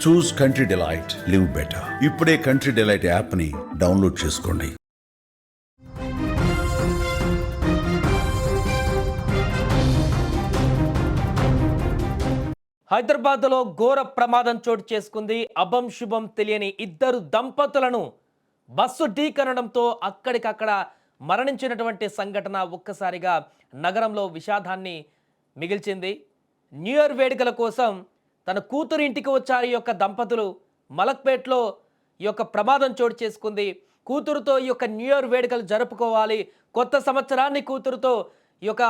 చూస్ country delight, live better. ఇప్పుడే country delight యాప్ని download చేసుకోండి. హైదరాబాద్లో ఘోర ప్రమాదం చోటు చేసుకుంది. అభం శుభం తెలియని ఇద్దరు దంపతులను బస్సు ఢీకొనడంతో అక్కడికక్కడ మరణించినటువంటి సంఘటన ఒక్కసారిగా నగరంలో విషాదాన్ని మిగిల్చింది. న్యూ ఇయర్ వేడుకల కోసం తన కూతురు ఇంటికి వచ్చారు ఈ యొక్క దంపతులు. మలక్పేట్లో ఈ యొక్క ప్రమాదం చోటు చేసుకుంది. కూతురుతో ఈ యొక్క న్యూ ఇయర్ వేడుకలు జరుపుకోవాలి, కొత్త సంవత్సరాన్ని కూతురుతో ఈ యొక్క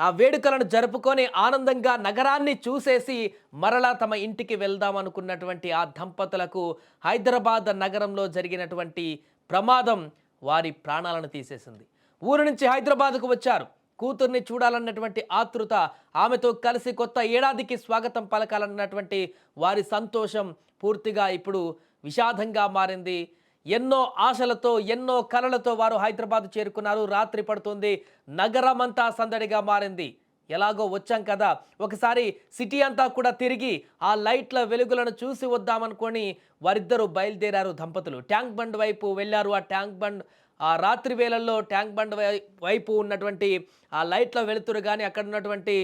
ఆ వేడుకలను జరుపుకొని ఆనందంగా నగరాన్ని చూసేసి మరలా తమ ఇంటికి వెళ్దాం అనుకున్నటువంటి ఆ దంపతులకు హైదరాబాద్ నగరంలో జరిగినటువంటి ప్రమాదం వారి ప్రాణాలను తీసేసింది. ఊరు నుంచి హైదరాబాద్కు వచ్చారు. కూతుర్ని చూడాలన్నటువంటి ఆతృత, ఆమెతో కలిసి కొత్త ఏడాదికి స్వాగతం పలకాలన్నటువంటి వారి సంతోషం పూర్తిగా ఇప్పుడు విషాదంగా మారింది. ఎన్నో ఆశలతో, ఎన్నో కలలతో వారు హైదరాబాద్ చేరుకున్నారు. రాత్రి పడుతుంది, నగరం అంతా సందడిగా మారింది. ఎలాగో వచ్చాం కదా, ఒకసారి సిటీ అంతా కూడా తిరిగి ఆ లైట్ల వెలుగులను చూసి వద్దామనుకొని వారిద్దరూ బయలుదేరారు దంపతులు. ట్యాంక్ బండ్ వైపు వెళ్ళారు. ఆ ట్యాంక్ బండ్ ఆ రాత్రి వేళల్లో ట్యాంక్ బండ్ వైపు ఉన్నటువంటి ఆ లైట్ల వెలుతురు కానీ, అక్కడ ఉన్నటువంటి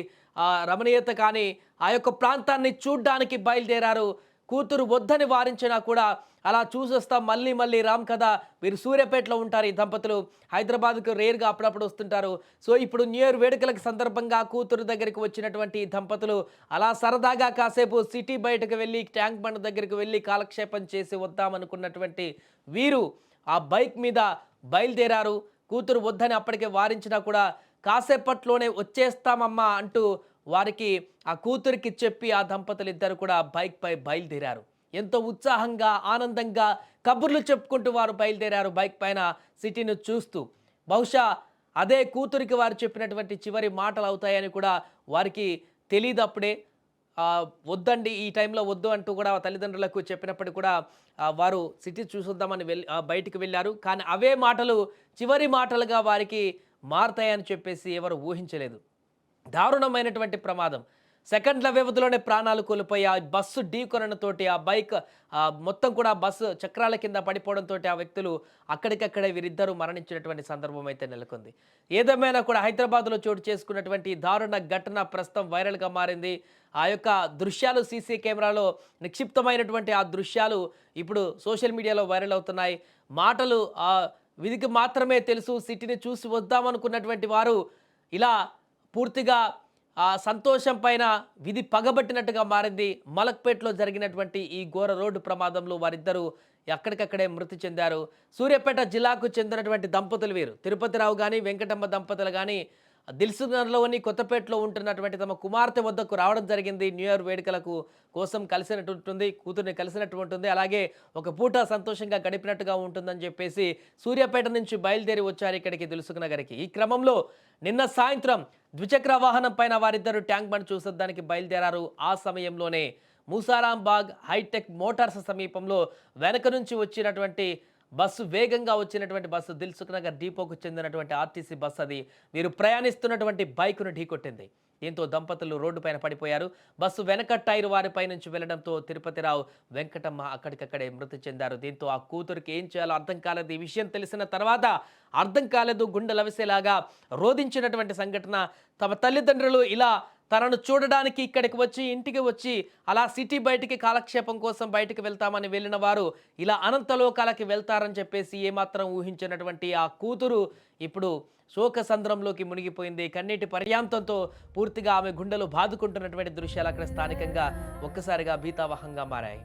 ఆ రమణీయత కానీ, ఆ యొక్క ప్రాంతాన్ని చూడ్డానికి బయలుదేరారు. కూతురు వద్దని వారించినా కూడా అలా చూసొస్తాం, మళ్ళీ మళ్ళీ రామ్ కదా. వీరు సూర్యాపేటలో ఉంటారు ఈ దంపతులు. హైదరాబాద్కు రేర్గా అప్పుడప్పుడు వస్తుంటారు. సో ఇప్పుడు న్యూ ఇయర్ వేడుకలకు సందర్భంగా కూతురు దగ్గరికి వచ్చినటువంటి దంపతులు అలా సరదాగా కాసేపు సిటీ బయటకు వెళ్ళి ట్యాంక్ బండ్ దగ్గరికి వెళ్ళి కాలక్షేపం చేసి వద్దామనుకున్నటువంటి వీరు ఆ బైక్ మీద బయలుదేరారు. కూతురు వద్దని అప్పటికే వారించినా కూడా కాసేపట్లోనే వచ్చేస్తామమ్మా అంటూ వారికి ఆ కూతురికి చెప్పి ఆ దంపతులు ఇద్దరు కూడా బైక్పై బయలుదేరారు. ఎంతో ఉత్సాహంగా, ఆనందంగా కబుర్లు చెప్పుకుంటూ వారు బయలుదేరారు బైక్ పైన సిటీని చూస్తూ. బహుశా అదే కూతురికి వారు చెప్పినటువంటి చివరి మాటలు అవుతాయని కూడా వారికి తెలియదు అప్పుడే. వద్దండి, ఈ టైంలో వద్దు అంటూ కూడా తల్లిదండ్రులకు చెప్పినప్పటికీ కూడా వారు సిటీ చూసొద్దామని బయటికి వెళ్ళారు. కానీ అవే మాటలు చివరి మాటలుగా వారికి మారతాయని చెప్పేసి ఎవరు ఊహించలేదు. దారుణమైనటువంటి ప్రమాదం. సెకండ్ల వ్యవధిలోనే ప్రాణాలు కోల్పోయి ఆ బస్సు ఢీకొనడంతోటి ఆ బైక్ మొత్తం కూడా బస్సు చక్రాల కింద పడిపోవడంతో ఆ వ్యక్తులు అక్కడికక్కడే వీరిద్దరూ మరణించినటువంటి సందర్భం అయితే నెలకొంది. ఏదేమైనా కూడా హైదరాబాద్లో చోటు చేసుకున్నటువంటి దారుణ ఘటన ప్రస్తుతం వైరల్గా మారింది. ఆ యొక్క దృశ్యాలు సీసీ కెమెరాలో నిక్షిప్తమైనటువంటి ఆ దృశ్యాలు ఇప్పుడు సోషల్ మీడియాలో వైరల్ అవుతున్నాయి. మాటలు విధికి మాత్రమే తెలుసు, సిటీని చూసి వద్దామనుకున్నటువంటి వారు ఇలా పూర్తిగా ఆ సంతోషం పైన విధి పగబట్టినట్టుగా మారింది. మలక్పేట్లో జరిగినటువంటి ఈ ఘోర రోడ్డు ప్రమాదంలో వారిద్దరూ అక్కడికక్కడే మృతి చెందారు. సూర్యాపేట జిల్లాకు చెందినటువంటి దంపతులు వీరు. తిరుపతిరావు కానీ, వెంకటమ్మ దంపతులు కానీ దిల్సుఖ్నగర్లోని కొత్తపేటలో ఉంటున్నటువంటి తమ కుమార్తె వద్దకు రావడం జరిగింది. న్యూ ఇయర్ వేడుకలకు కోసం కలిసినట్టు ఉంటుంది, కూతుర్ని కలిసినట్టు ఉంటుంది, అలాగే ఒక పూట సంతోషంగా గడిపినట్టుగా ఉంటుందని చెప్పేసి సూర్యాపేట నుంచి బయలుదేరి వచ్చారు ఇక్కడికి దిల్సుఖ్నగర్కి. ఈ క్రమంలో నిన్న సాయంత్రం ద్విచక్ర వాహనం పైన వారిద్దరూ ట్యాంక్ బండ్ చూసొద్దానికి బయలుదేరారు. ఆ సమయంలోనే మూసారాంబాగ్ హైటెక్ మోటార్స్ సమీపంలో వెనక నుంచి వచ్చినటువంటి బస్సు, వేగంగా వచ్చినటువంటి బస్సు దిల్సుఖ్నగర్ డిపోకు చెందినటువంటి ఆర్టీసీ బస్సు అది వీరు ప్రయాణిస్తున్నటువంటి బైకును ఢీకొట్టింది. దీంతో దంపతులు రోడ్డు పైన పడిపోయారు. బస్సు వెనక టైర్ వారిపై నుంచి వెళ్లడంతో తిరుపతిరావు, వెంకటమ్మ అక్కడికక్కడే మృతి చెందారు. దీంతో ఆ కూతురికి ఏం చేయాలో అర్థం కాలేదు. ఈ విషయం తెలిసిన తర్వాత అర్థం కాలేదు, గుండె లవిసేలాగా రోధించినటువంటి సంఘటన. తమ తల్లిదండ్రులు ఇలా తనను చూడడానికి ఇక్కడికి వచ్చి, ఇంటికి వచ్చి అలా సిటీ బయటికి కాలక్షేపం కోసం బయటికి వెళ్తామని వెళ్ళిన వారు ఇలా అనంతలోకాలకి వెళ్తారని చెప్పేసి ఏమాత్రం ఊహించినటువంటి ఆ కూతురు ఇప్పుడు శోకసంద్రంలోకి మునిగిపోయింది. కన్నీటి పర్యాంతంతో పూర్తిగా ఆమె గుండెలు బాదుకుంటున్నటువంటి దృశ్యాలు అక్కడ స్థానికంగా ఒక్కసారిగా భీతావహంగా మారాయి.